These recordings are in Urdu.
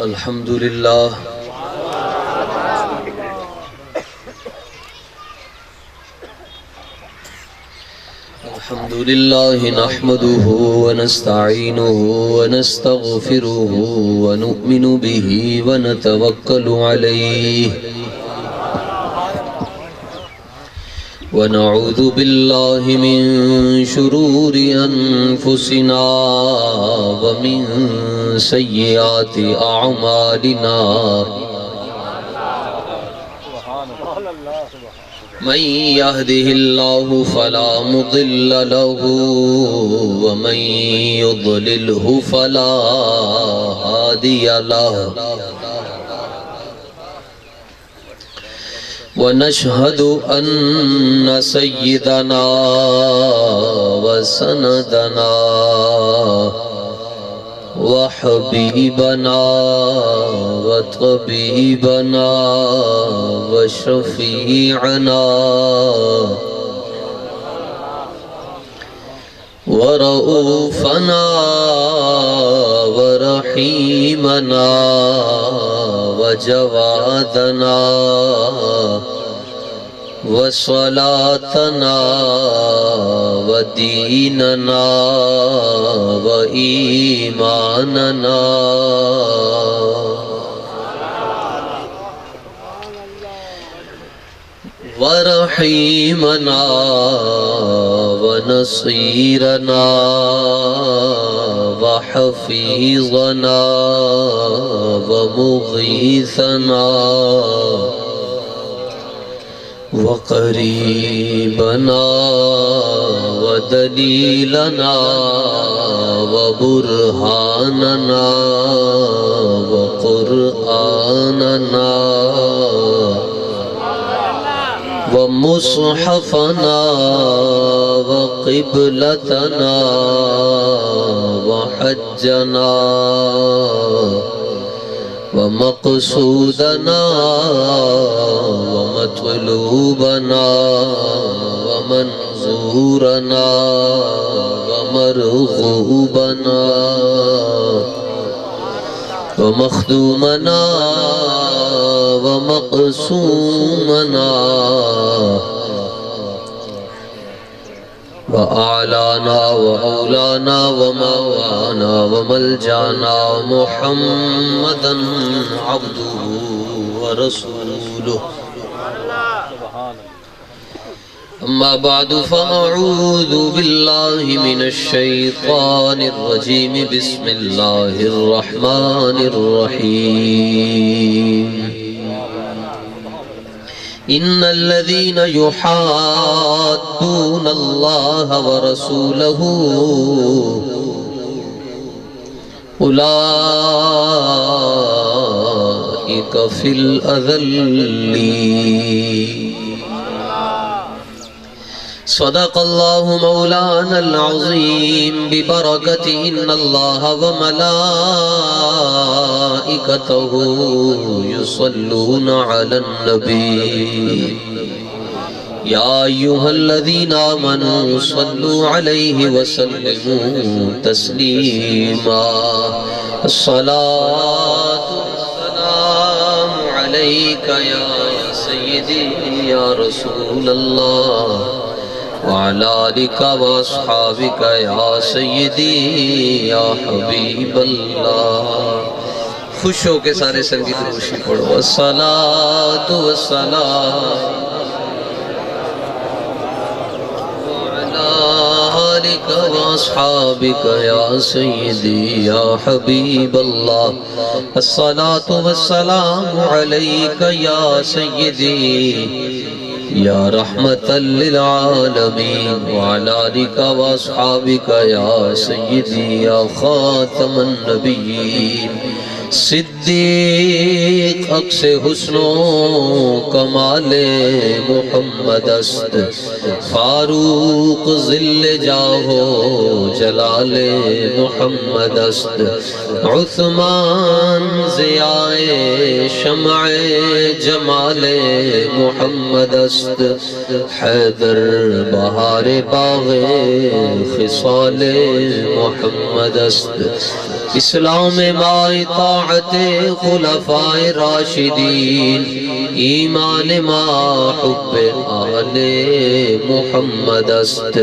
الحمد لله نحمده ونستعينه ونستغفره ونؤمن به ونتوكل عليه ونعوذ بالله من شرور أنفسنا ومن سيئات أعمالنا من يهده الله فلا مضل له ومن يضلله فلا هادي له ونشهد أن سيدنا وسندنا وحبيبنا وطبيبنا وشفيعنا ورؤوفنا ورحيمنا وجوادنا وصلاتنا وديننا وإيماننا ورحيمنا ونصيرنا وحفيظنا ومغيثنا وقريبنا ودليلنا وبرهاننا وقرآننا ومصحفنا وقبلتنا وحجنا ومقصودنا ومطلوبنا ومنظورنا ومرغوبنا ومخدومنا ومقسومنا وأعلانا وأولانا وموانا وملجانا محمدا عبده ورسوله أما بعد فأعوذ بالله من الشيطان الرجيم بسم الله الرحمن الرحيم إن الذين يحادون الله ورسوله أولئك في الأذلين صدق الله مولانا العظيم ببركة إن الله وملائكته يصلون على النبي يا أيها الذين آمنوا صلوا عليه وسلموا تسليما الصلاة والسلام عليك يا سيدي يا رسول الله وعلى آلك وأصحابك يا سيدي يا حبيب اللہ. خوش ہو کے سارے سنگیت روشی پڑھو. الصلاة والسلام وعلى آلك وأصحابك يا سيدي يا حبيب الله. الصلاة والسلام عليك يا سيدي یا رحمت للعالمین وعلى آلک واصحابک یا سیدی یا خاتم النبیین. صدیق عکس حسن و کمال محمد است، فاروق ذل جاہ و جلال محمد است، عثمان ضیاء شمع جمال محمد است، حیدر بہار باغ خصال محمد است. اسلام ما اطاعت طاعت خلفائے راشدین، ایمان ما حب آل محمد است،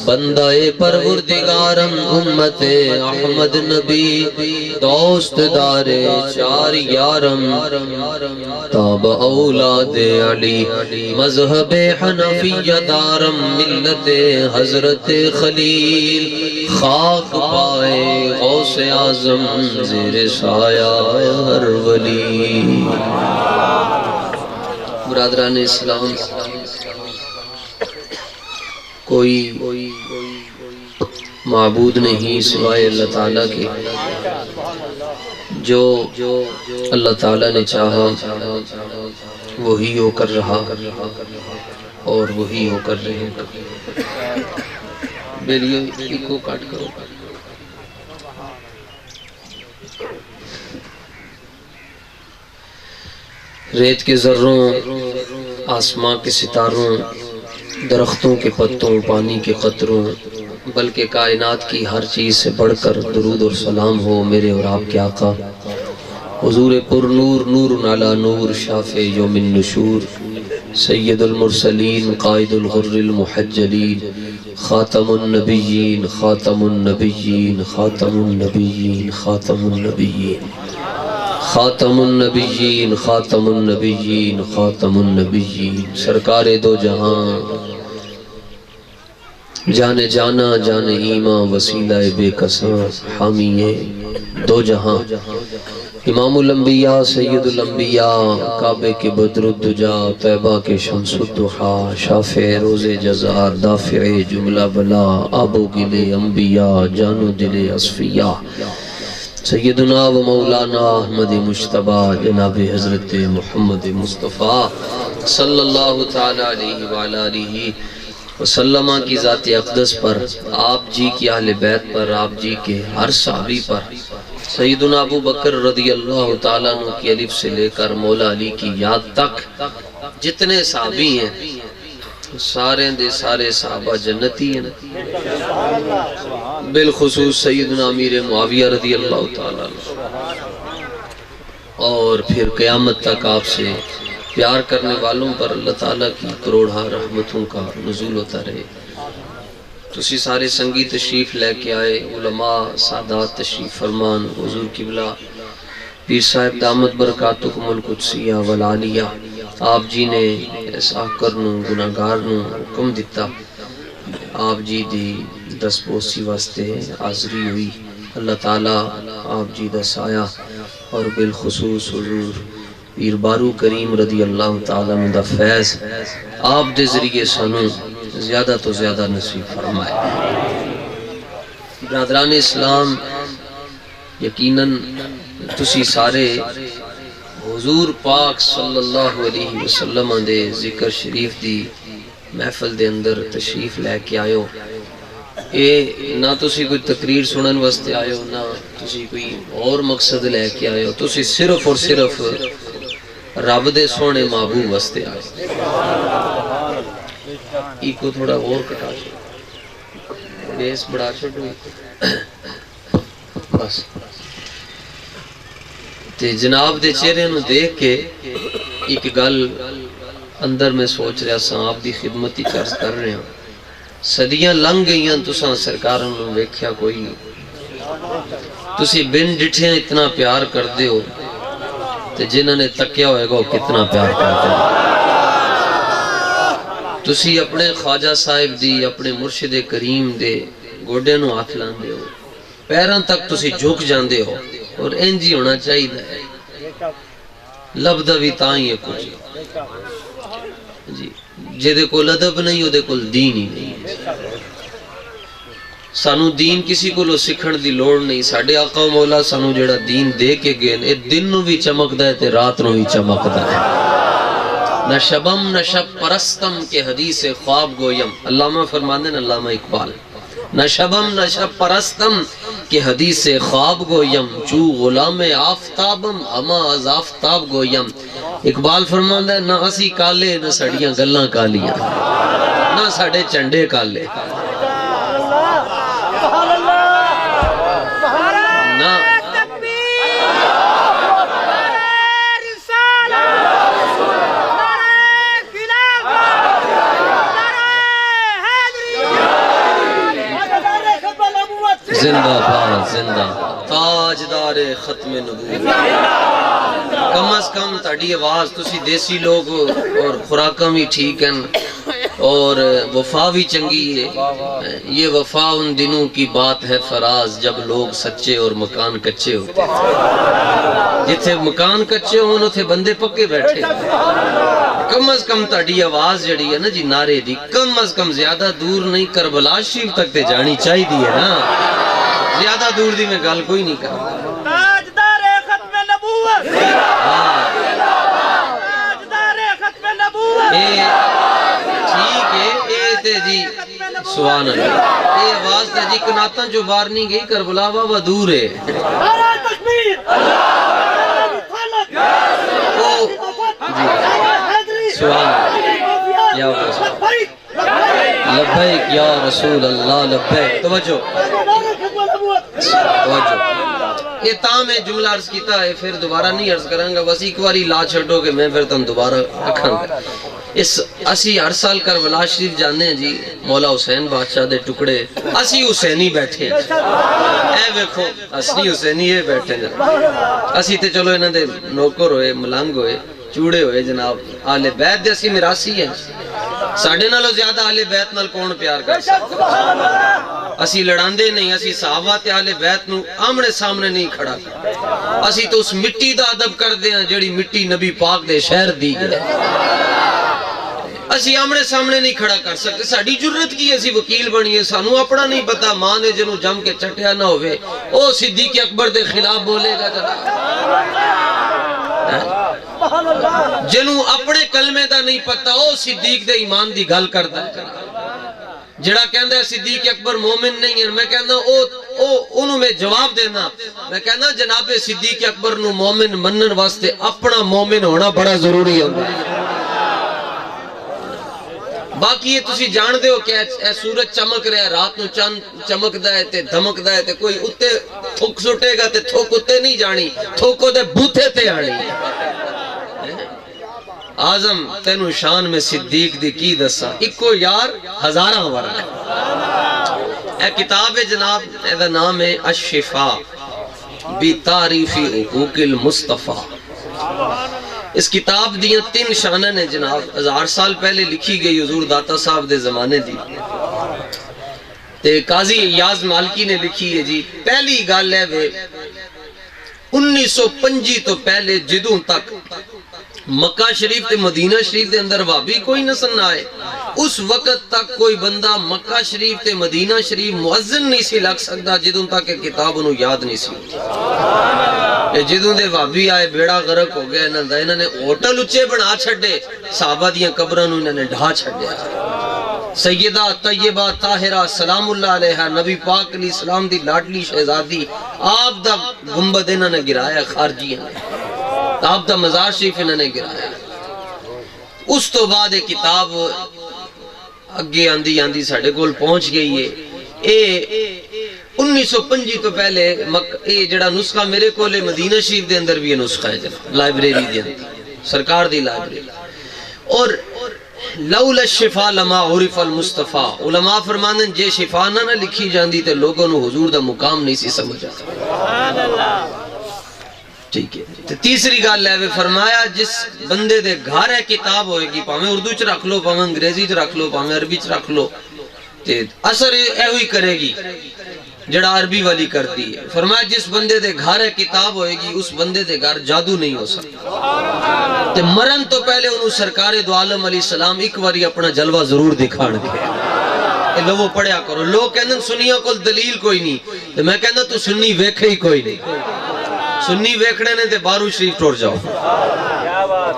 بندہ پروردگارم امت احمد نبی، دوست دار چار یارم تاب اولاد علی، مذہب حنفیہ دارم ملت حضرت خلیل، خاک پائے غوث اعظم زیر سایہ ہر ولی۔ برادران اسلام، کوئی معبود نہیں سوائے اللہ تعالیٰ کے، جو اللہ تعالیٰ نے چاہا وہی ہو کر رہا اور وہی ہو کر رہے گا۔ بیلیو کو کاٹ کرو۔ ریت کے ذروں، آسماں کے ستاروں، درختوں کے پتوں، پانی کے قطروں، بلکہ کائنات کی ہر چیز سے بڑھ کر درود اور سلام ہو میرے اور آپ کے آقا حضور پر نور، نور علی نور، شافع یوم النشور، سید المرسلین، قائد الغر المحجلین، خاتم النبیین، خاتم النبیین، خاتم النبیین، خاتم النبیین، خاتم النبیین، خاتم النبیین، خاتم النبیین، سرکار دو جہاں، جانے جانا جانے ایمان، وسیلہ بے کساں، حامی دو جہاں، امام الانبیاء، سید الانبیاء، کعبے کے بدر الدجا، طیبہ کے شمس الضحیٰ، شافع روز جزار، دافع جملہ بلا، آب و گل انبیاء، جان و دل اصفیاء، سیدنا و مولانا احمد مجتبی جناب حضرت محمد مصطفیٰ صلی اللہ تعالیٰ علیہ وآلہ وسلم کی ذات اقدس پر، آپ جی کی اہل بیت پر، آپ جی کے ہر صحابی پر، سیدنا ابو بکر رضی اللہ تعالیٰ عنہ کی الف سے لے کر مولا علی کی یاد تک جتنے صحابی ہیں سارے دے سارے صحابہ جنتی ہیں، بالخصوص سیدنا امیر معاویہ رضی اللہ تعالیٰ عنہ، اور پھر قیامت تک آپ سے پیار کرنے والوں پر اللہ تعالیٰ کی کروڑہ رحمتوں کا نزول ہوتا رہے۔ تسی سارے سنگی تشریف لے کے آئے، علماء سادات تشریف فرمان، حضور قبلہ پیر صاحب دامت برکاتکم القدسیہ والعالیہ، آپ جی نے ایسا کرنوں گناہگارنوں حکم دیتا، آپ جی دی دس بوسی واسطے حاضری ہوئی، اللہ تعالیٰ آپ جی دا سایہ اور بالخصوص حضور پیر بارو کریم رضی اللہ تعالیٰ عنہ دا فیض آپ دے ذریعے سانوں زیادہ تو زیادہ نصیب فرمائے۔ برادران اسلام، یقیناً تسی سارے حضور پاک صلی اللہ علیہ وسلم دے ذکر شریف دی محفل دے اندر تشریف لے کے آئے ہو، اے نہ تسی کوئی تقریر سنن واسطے آئے ہو، نہ تسی کوئی اور مقصد لے کے آئے ہو، تسی صرف اور صرف رب دے سونے محبوب واسطے آئے۔ ایک کو تھوڑا اور کٹا چھوڑ، بیس بڑا چھوڑ، بس تے جناب دے چہرے نو دیکھ کے ایک گل اندر میں سوچ رہا سا، آپ دی خدمت ہی عرض کر رہے ہیں، صدیاں لنگ گئیاں تساں سرکاراں نو ویکھیا کوئی، تسی بن ڈٹھیاں اتنا پیار کر دے ہو، تے جنہاں نے تکیا ہوئے گا کتنا پیار کرتے ہیں۔ تسی اپنے خواجہ صاحب دی، اپنے مرشد کریم دے گوڑے نو ہاتھ لاندے ہو، پیران تک تسی جھک جاندے ہو، اور انجی ہونا چاہیے ہے، لبدہ بھی تائیں ہے کچھ جی، جیدے کو لدب نہیں ہو دے کو دین ہی نہیں، سانو دین کسی کو لو سکھن دی لوڑ نہیں، ساڑھے آقا و مولا سانو جڑا دین دے کے گئے، اے دن نو بھی چمک دا ہے تے رات نو بھی چمک دا ہے، نہ شبم نہ شب پرستم کے حدیث خواب گویم، علامہ فرماندے نا علامہ اقبال، نہ شبم نہ شب پرستم کے حدیث خواب گویم، چو غلام آفتابم اما از آفتاب گویم، اقبال فرماندہ ہے نہ اسی کالے نہ سڑیاں گلاں کالیاں، نہ ساڑھے چنڈے کالے، زندہ باد زندہ تاجدار ختم نبوت کم از کم تاڑی آواز تسی دیسی لوگ اور خوراکاں بھی ٹھیک ہیں اور وفا بھی چنگی ہے یہ وفا ان دنوں کی بات ہے فراز جب لوگ سچے اور مکان کچے ہوتے جتھے مکان کچے ہوں اتھے بندے پکے بیٹھے کم از کم تاڑی آواز جڑی ہے نا جی نعرے دی کم از کم زیادہ دور نہیں کربلا شریف تک تے جانی چاہی دی ہے نا زیادہ دور دی میں گل کوئی نہیں کرتا تاجدار ختم نبوت تاجدار ختم نبوت ٹھیک ہے اے تے جی سبحان اللہ اے آواز تے جی کناتاں جو بار نہیں گئی کربلا بابا دور ہے نعرہ تکبیر سبحان اللہ یا لبیک یا رسول اللہ لبیک توجہ یہ تاں میں جملہ عرض کیتا ہے پھر دوبارہ نہیں عرض کروں گا بس ایک واری لا چھڑو کہ میں پھر تم دوبارہ رکھاں گا اس اسی ہر سال کربلا شریف جانے ہیں جی مولا حسین بادشاہ دے ٹکڑے اسی حسینی بیٹھے اے ویکھو اسی حسینی یہ بیٹھے اسی تے چلو انہاں دے نوکر ہوئے ملنگ ہوئے چوڑے ہوئے جناب آل بیت دے اسی میراسی ہیں ساڑھے نالو زیادہ آل بیت نال کون پیار کر سکتا اسی لڑاندے نہیں اسی صحابہ تے آل بیت نو آمنے سامنے نہیں کھڑا کر اسی تو اس مٹی دا ادب کر دے ہیں جڑی مٹی نبی پاک دے شہر دی ہے اسی آمنے سامنے نہیں کھڑا کر سکتے ساڑھی جرت کی اسی وکیل بنی ہے سانو اپنا نہیں پتا ماں نے جنہوں جم کے چٹیا نہ ہوئے او صدیق اکبر دے خلاف بولے گا جنہوں اپنے کلمے دا نہیں پتا او صدیق دے ایمان دی گل کرتا ہے جڑا کہندہ ہے صدیق اکبر مومن نہیں ہے میں کہندہ انہوں میں جواب دینا میں کہندہ جناب صدیق اکبر نو مومن منن واسطے اپنا مومن ہونا بڑا ضروری ہے باقی یہ تسی جان دے ہو کہ اے سورج چمک رہا ہے رات نو چند چمک دا ہے تے دھمک دا ہے تے کوئی اتے تھوک سٹے گا تے تھوک اتے نہیں جانی تھوکو دے بوتھے تے آنی آزم تینو شان میں صدیق دی کی دسا اکو یار ہزارہ ورہ اے کتاب جناب اے دا نام ہے الشفا بی تعریفی حقوق المصطفیٰ اس کتاب دیاں 3 شانہ نے جناب 1000 سال پہلے لکھی گئی حضور داتا صاحب دے زمانے دی تے قاضی ایاز مالکی نے لکھی ہے جی پہلی گال ہے وہ 1905 تو پہلے جدوں تک مکہ شریف تے مدینہ شریف دے اندر وابی کوئی نسل نہ آئے اس وقت تک کوئی بندہ مکہ شریف تے مدینہ شریف مؤذن نہیں سی لگ سکتا جدوں تک کتاب انہوں یاد نہیں سی جدوں دے وابی آئے بیڑا غرق ہو گیا انہوں نے ہوٹل اچھے بنا چھڑے صحابہ دیاں قبروں انہوں نے ڈھا چھڑے سیدہ طیبہ طاہرہ سلام اللہ علیہ نبی پاک علیہ السلام دی لاڈلی شہزادی آپ دا گنبد انہوں نے گرایا خارجیاں آپ دا مزار شریف انہوں نے گرایا اس تو بعد ایک کتاب اگے آندی آندی ساڑھے کول پہنچ گئی ہے اے 1905 تو پہلے اے جڑا نسخہ میرے کولے مدینہ شریف دے اندر بھی یہ نسخہ ہے جناب لائبریری دے اندر سرکار دی لائبریری اور لولا الشفا لما عرف المصطفیٰ علماء فرمانے جے شفا نہ لکھی جاندی تے لوگوں نے حضور دا مقام نہیں سی سمجھ آتا سبحان اللہ ٹھیک ہے تیسری گل ہے فرمایا جس بندے دے گھر ہے کتاب ہوئے گی پاویں اردو چ رکھ لو پاویں انگریزی چ رکھ لو پاویں عربی چ رکھ لو تے اثر ایہی کرے گی جڑا عربی والی کرتی ہے فرمایا جس بندے دے گھر ہے کتاب ہوئے گی اس بندے دے گھر جادو نہیں ہو سکتا تے مرن تو پہلے انہوں سرکار دو عالم علیہ السلام ایک واری اپنا جلوہ ضرور دکھان گے لوگوں پڑھیا کرو لوگ کہندن سنیوں کو دلیل کوئی نہیں تے میں کہندن تو سنی ویکھے ہی کوئی نہیں سنی ویکھڑے نے تے بارو شریف ٹوڑ جاؤ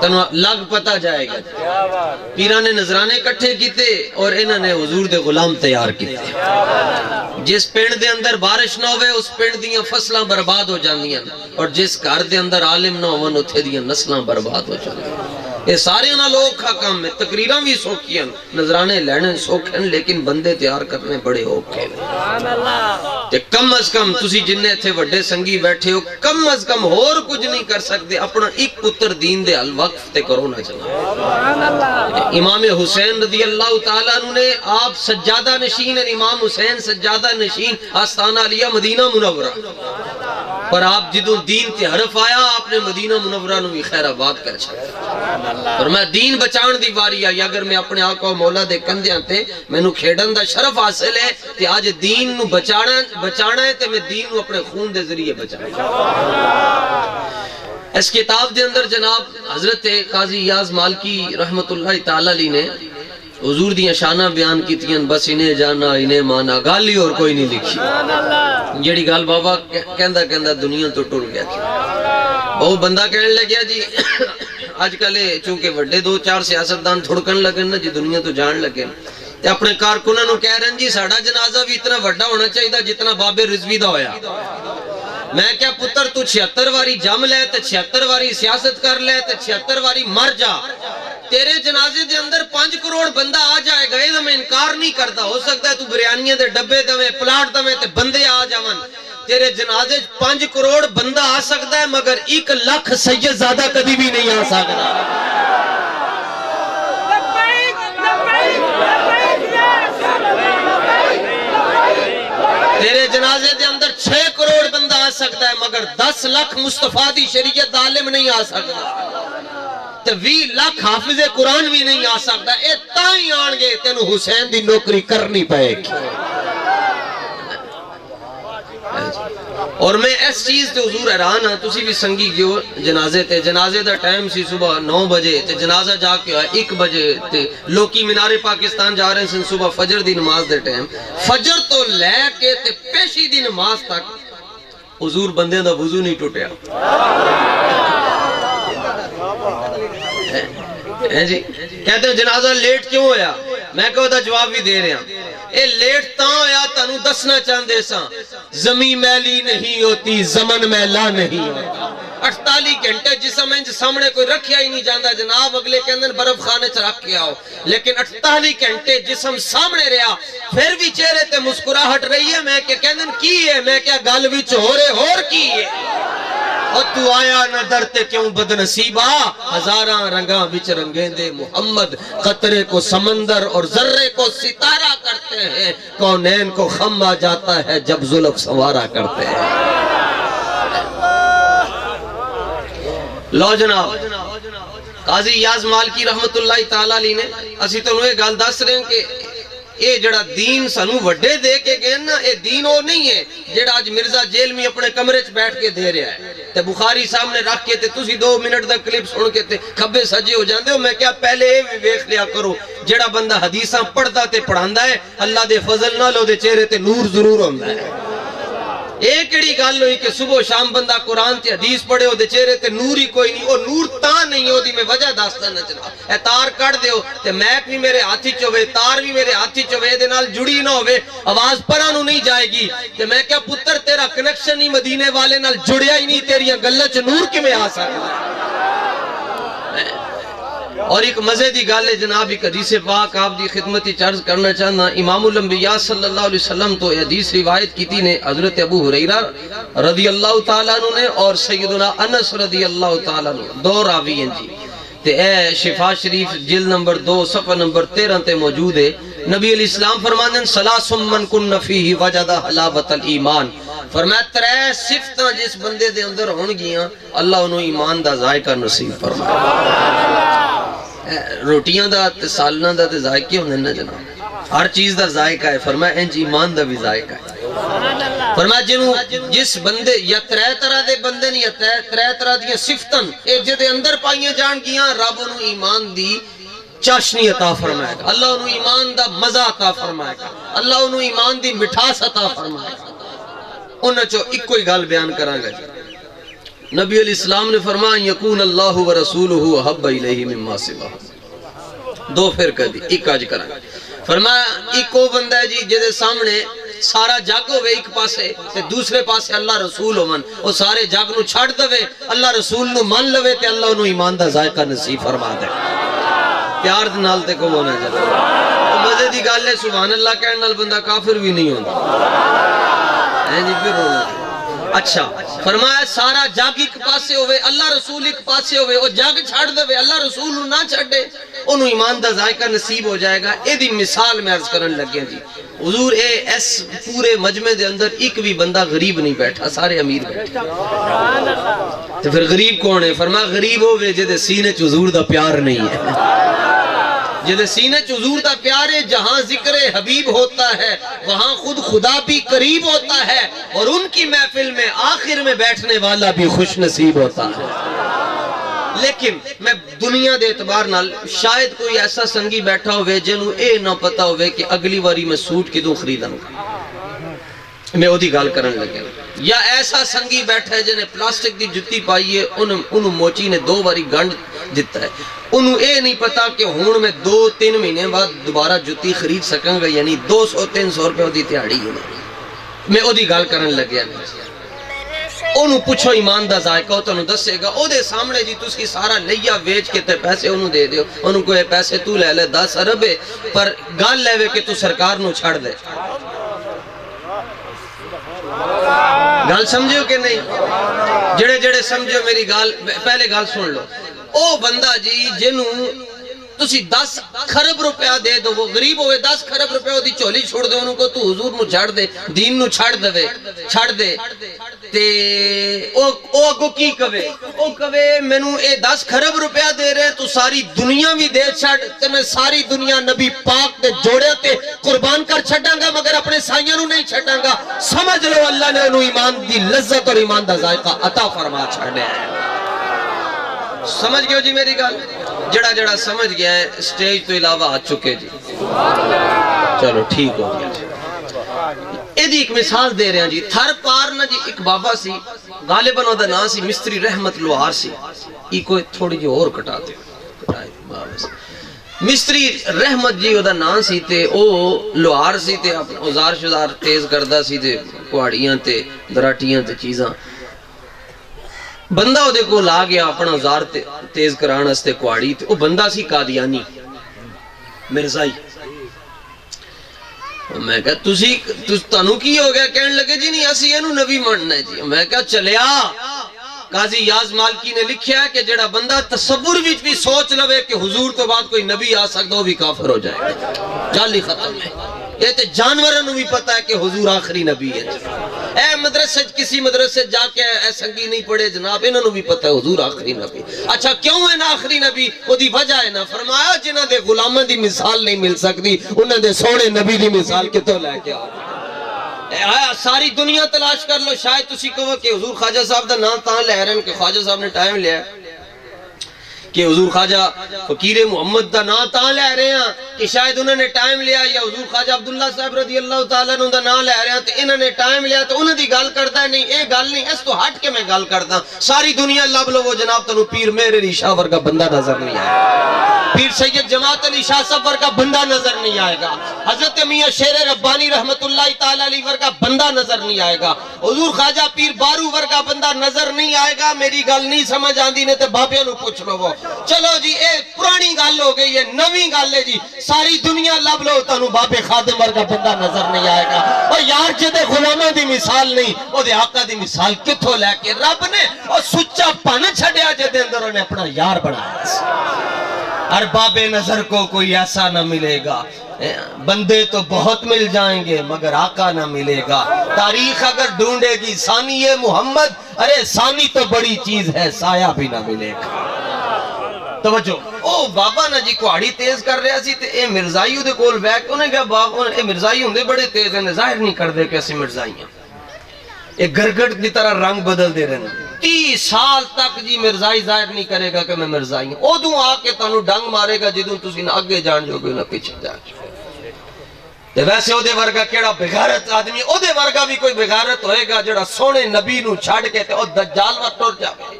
تنو لگ پتا جائے گا پیران نے نظرانے کٹھے کیتے اور انہوں نے حضور دے غلام تیار کیتے جس پینڈ دے اندر بارش نہ ہوئے اس پینڈ دیاں فصلاں برباد ہو جاندیاں اور جس گھر دے اندر عالم نہ ہوئے اتھے دیاں نسلاں برباد ہو جاندیاں یہ سارے نہ لوگ کا کام ہے، تقریراں بھی سوکھیاں، نظرانے لینے سوکھیں، لیکن بندے تیار کرنے بڑے اوکھے تے کم از کم تسی جننے تھے وڈے سنگی بیٹھے ہو، کم از کم اور کچھ نہیں کر سکتے، اپنا ایک پتر دین دے الوقف تے کرو نہ چلا۔ امام حسین رضی اللہ تعالیٰ عنہ نے آپ سجادہ نشین ہیں، امام حسین سجادہ نشین آستانہ علیہ مدینہ منورہ، پر آپ جدوں دین تے حرف آیا آپ نے مدینہ منورہ نو بھی خیر آباد کر چھڑا، اور میں دین بچان دی واری آئی، اگر میں اپنے آقا و مولا دے کندیاں تے میں نو کھیڑن دا شرف حاصل ہے کہ آج دین نو بچانا ہے تے میں دین نو اپنے خون دے ذریعے بچانا۔ اس کتاب دے اندر جناب حضرت قاضی یاز مالکی رحمت اللہ تعالیٰ علیہ نے حضور دیاں شانہ بیان کیتیاں، بس انہیں جانا انہیں مانا، گالی اور کوئی نہیں لکھی، جیڑی گال بابا کہندہ دنیا تو ٹر گیا تھی۔ وہ بندہ کہنے لگیا جی آج کل چونکہ وڈے دو چار سیاستدان تھڑکن لگن نا جی دنیا تو جان لگے، تے اپنے کارکنوں نو کہہ رہے ہیں جی ساڑھا جنازہ بھی اتنا وڈا ہونا چاہیے جتنا باب رضوی دا ہویا۔ میں کیا پتر تو 76 واری جم لے تے 76 واری سیاست کر لے تے 76 واری مر جا، تیرے جنازے دے اندر 5 کروڑ بندہ آ جائے گا، یہ میں انکار نہیں کرتا، ہو سکتا ہے تو بریانیاں دے ڈبے دویں پلاٹ دویں تے بندے آ جاون، تیرے جنازے 5 کروڑ بندہ آ سکتا ہے مگر 1 لاکھ سید زیادہ کبھی بھی نہیں آ سکتا۔ تیرے جنازے دے اندر 6 کروڑ بندہ آ سکتا ہے مگر 10 لاکھ مصطفیٰ دی شریعت عالم نہیں آ سکتا، تے 20 لاکھ حافظ قرآن بھی نہیں آ سکتا، اے تائیں آن گے تینو حسین دی نوکری کرنی پائے گی۔ اور میں اس چیز تے حضور حیران ہاں، تسی بھی سنگی گیو جنازے تے، جنازے دا ٹائم سی صبح 9 بجے تے جنازہ جا کے 1 بجے تے لوکی مینار پاکستان جا رہے ہیں صبح فجر دی نماز دے ٹائم، فجر تو لے کے تے پیشی دی نماز تک حضور بندے دا وضو نہیں ٹوٹیا۔ جی کہتے ہیں جنازہ لیٹ کیوں ہویا؟ میں کہو دا جواب بھی دے رہے ہیں، اے لیٹ تاں ہویا تانوں دسنا چاندے ساں، زمین میلی نہیں ہوتی زمن میلا نہیں ہوتا، 48 گھنٹے جسم انج سامنے کوئی رکھیا ہی نہیں جاندہ، جناب اگلے کے اندر برف خانے چ رکھ کے آؤ، لیکن 48 گھنٹے جسم سامنے رہا پھر بھی چہرے تے مسکراہٹ رہی ہے، میں کہندن کی ہے، میں کیا گل وچ ہو رہے اور کی ہے، اور تو آیا نہ درتے کیوں بدنصیبہ، ہزاراں رنگاں وچ رنگیں دے محمد، قطرے کو سمندر اور ذرے کو ستارہ کرتے ہیں، کونین کو خم آ جاتا ہے جب زلف سوارا کرتے ہیں۔ لو جناب قاضی یاز مالکی رحمت اللہ تعالیٰ علیہ نے اسی تو انہیں گال دس رہے ہیں کہ اے جڑا دین سنو وڈے دے کے گئے نا، اے دین وہ نہیں ہے جڑا آج مرزا جیل میں اپنے کمرے چ بیٹھ کے دے رہا ہے تے بخاری سامنے رکھ کے تے تسی 2 منٹ دا کلپ سن کے تے کھبے سجے ہو جاندے ہو۔ میں کیا پہلے اے بھی ویکھ لیا کرو جڑا بندہ حدیثاں پڑھدا تے پڑھاندا ہے اللہ دے فضل نال او دے چہرے تے نور ضرور ہوندا ہے۔ ایک کڑی گل ہوئی کہ صبح شام بندہ قرآن تے حدیث پڑھے ہو دے چہرے تے نور ہی کوئی نہیں، او نور تاں نہیں ہو دی میں وجہ داستا نہ چلا، اے تار کٹ دیو تے میک بھی میرے ہاتھی چوے، تار بھی میرے ہاتھی چوے، دے نال جڑی نہ ہوئے، آواز پرانو نہیں جائے گی، تے میں کیا پتر تیرا کنیکشن ہی مدینے والے نال جڑیا ہی نہیں، تیریاں گلچ نور کی میں آ سکتا۔ اور ایک مزے دی گالے جناب ایک حدیث پاک آپ دی خدمتی چرز کرنا چاہنا، امام الانبیاء صلی اللہ علیہ وسلم تو حدیث روایت کی تھی نے حضرت ابو ہریرہ رضی اللہ تعالیٰ عنہ نے اور سیدنا انس رضی اللہ تعالیٰ عنہ، 2 راوی ہیں جی، تے اے شفا شریف جلد نمبر 2 صفحہ نمبر 13 تے موجود ہے۔ نبی علیہ السلام فرماندن ثلاث من کن فیہ وجد حلاوت الایمان، فرمایا 3 صفتاں جس بندے دے اندر ہون گیاں اللہ انہوں ایمان دا ذائقہ نصیب فرمایا۔ روٹیاں دا تے سالناں دا تے ذائقے ہوندے نا جناب، ہر چیز دا ذائقہ ہے، فرمایا انج ایمان دا بھی ذائقہ ہے۔ فرمایا جنوں جس بندے یا 3 طرح دے بندے نہیں، یا 3 طرح دیاں صفتاں اے جے دے اندر پائیاں جان گیاں، رب انہوں ایمان دی چاشنی عطا فرمائے گا، اللہ انہوں ایمان دا مزہ عطا فرمائے گا، اللہ انہوں ایمان دی مٹھاس عطا فرمائے گا۔ انہاں چو ایک کوئی گل بیان کران گا جی، نبی علیہ السلام نے فرمایا یکون اللہ و رسولہ احب الیہ مما سوا، 2 پھر کر دی، ایک آج کران۔ فرمایا ایک وہ بندہ ہے جی جے دے سامنے سارا جگ ہوئے ایک پاسے تے دوسرے پاسے اللہ رسول ہوون او سارے جگ نو چھڑ دے اللہ رسول نو مان لوے تے اللہ انہوں ایمان دا ذائقہ نصیب فرما دے پیار دے نال تے کو ہونا چاہیے مزے دی گل ہے سبحان اللہ کہنے نال بندہ کافر بھی نہیں ہوندا ہے جی پھر ہونا اچھا فرمایا سارا جگ ایک پاسے ہوئے اللہ رسول ایک پاسے ہوئے وہ جگ چھڑ دے اللہ رسول نہ چھڑے انہوں ایمان دا ذائقہ نصیب ہو جائے گا اے دی مثال میں عرض کرن لگے جی حضور اس پورے مجمع دے اندر ایک بھی بندہ غریب نہیں بیٹھا سارے امیر بیٹھا تو پھر غریب کون ہے فرمایا غریب ہوئے جدے سینے چ حضور دا پیار نہیں ہے جدے سینے چ حضور دا پیار ہے جہاں ذکر حبیب ہوتا ہے وہاں خود خدا بھی قریب ہوتا ہے اور ان کی محفل میں آخر میں بیٹھنے والا بھی خوش نصیب ہوتا ہے لیکن میں دنیا دے اعتبار نال شاید کوئی ایسا سنگی بیٹھا ہوئے جنہوں اے نہ پتا ہوئے کہ اگلی واری میں سوٹ کدوں خریدوں گا میں وہ دی گال کرن لگے یا ایسا سنگی بیٹھا ہے جنہیں پلاسٹک دی جتی پائی ہے انہوں موچی نے 2 باری گنڈ دیتا ہے انہوں اے نہیں پتا کہ ہون میں 2-3 مہینے بعد دوبارہ جتی خرید سکاں گا یعنی 200-300 روپے ہو دی تیاڑی ہے میں وہ دی گال کرن لگے انہوں پوچھو ایمان دا ذائقہ ہو تو انہوں دسے گا او دے سامنے جی تُس کی سارا لیا ویچ کے تے پیسے انہوں دے دیو انہوں کو اے پیسے تو لے لے 10 ارب ہے پر گال لے وے کہ تو سرکار نو چھڑ دے گال سمجھو کہ نہیں جڑے جڑے سمجھو میری گال پہلے گال سن لو او بندہ جی جنہوں تسی 10 خرب روپیہ دے دو وہ غریب ہوئے 10 خرب روپیہ دی چولی چھوڑ دے انہوں کو تو حضور نو چھڑ دے دین نو چھڑ دے تے او اگو کی کوے او کوے میں نو اے 10 خرب روپیہ دے رہے تو ساری دنیا بھی دے چھڑ تے میں ساری دنیا نبی پاک تے جوڑے تے قربان کر چھڑاں گا مگر اپنے سائیاں نو نہیں چھڑاں گا سمجھ لو اللہ نے انہوں ایمان دی لذت اور ایمان دا ذائقہ عطا فرما چھڑے ہیں سمجھ گئے ہو جی میری گال جڑا جڑا سمجھ گیا ہے سٹیج تو علاوہ آ چکے جی چلو ٹھیک ہو گیا جی اے دی ایک مثال دے رہے ہیں جی تھر پار نہ جی ایک بابا سی غالباً وہ دا نا سی مستری رحمت لوہار سی ای کوئی تھوڑی جی اور کٹاتے مستری رحمت جی وہ دا نا سی تے او لوہار سی تے اوزار شزار تیز کردہ سی تے کوڑیاں تے دراٹیاں تے چیزاں بندہ وہ دیکھو لا گیا اپنا اوزار تیز کرانا استے کوڑی تے او بندہ سی قادیانی مرزائی میں کہا تانوں کی ہو گیا کہنے لگے جی نہیں اسی اینو نبی ماننا ہے جی میں کہا چلیا قاضی یاز مالکی نے لکھیا ہے کہ جڑا بندہ تصور وچ بھی سوچ لوے کہ حضور تو بعد کوئی نبی آ سکتا وہ بھی کافر ہو جائے گا جالی ختم ہے یہ تے جانوروں بھی پتا ہے کہ حضور آخری نبی ہے اے مدرسے کسی مدرسے جا کے اے سنگی نہیں پڑھے جناب انہوں نے بھی پتا ہے حضور آخری نبی اچھا کیوں ہے نا آخری نبی وہ دی وجہ ہے نا فرمایا جنہ دے غلامہ دی مثال نہیں مل سکتی انہوں دے سوڑے نبی دی مثال کتوں لے کے آیا ساری دنیا تلاش کر لو شاید تسی کہو کہ حضور خواجہ صاحب دا نام تاں لے رہے ہیں کہ خواجہ صاحب نے ٹائم لیا کہ حضور خواجہ فقیر محمد دا نام تاں لے رہے ہیں کہ شاید انہوں نے ٹائم لیا یا حضور خواجہ عبداللہ صاحب رضی اللہ تعالیٰ نے دا نام لے رہے ہیں تو انہوں نے ٹائم لیا تو انہوں دی گال کرتا ہے نہیں اے گال نہیں اس تو ہٹ کے میں گال کرتا ساری دنیا لب لو وہ جناب تنو پیر میرے ریشہ ورگا بندہ نظر نہیں آئے پیر سید جماعت علی شاہ صاحب ورگا بندہ نظر نہیں آئے گا حضرت میاں شیر ربانی رحمت اللہ تعالیٰ علیہ ورگا بندہ نظر نہیں آئے گا حضور خواجہ پیر بارو ورگا بندہ نظر نہیں آئے گا میری گال نہیں سمجھ آندی نے تے بابیاں نو پوچھ لو وہ چلو جی اے پرانی گال ہو گئی ہے نویں گال ہے جی ساری دنیا لب لو تانو بابے خادم ورگا بندہ نظر نہیں آئے گا اور یار جدے غلامہ دی مثال نہیں وہ دے آقا دی مثال کتھو لے کے رب نے اور سچا پن چھڑیا جدے اندر انہیں اپنا یار بنایا ارباب نظر کو کوئی ایسا نہ ملے گا بندے تو بہت مل جائیں گے مگر آقا نہ ملے گا تاریخ اگر ڈھونڈے گی ثانی محمد ارے ثانی تو بڑی چیز ہے سایہ بھی نہ ملے گا توجہ او بابا نا جی کوڑی تیز کر رہا سی تے اے مرزائی دے کول بیک انہیں کہا بابا اے مرزائی ہوں دے بڑے تیز ہیں ظاہر نہیں کر دے کیسے مرزائی ہیں اے گرگٹ دی طرح رنگ بدل دے رہے ہیں 30 سال تک جی مرزائی ظاہر نہیں کرے گا کہ میں مرزائی ہوں او دوں آ کے تانو ڈنگ مارے گا جدوں تسی نہ آگے جان جو گے نہ پیچھے جان تے ویسے او دے ورگا کیڑا بغیرت آدمی او دے ورگا بھی کوئی بغیرت ہوئے گا جڑا سونے نبی نو چھاڑ کے تے او دجال وقت ٹور جاوے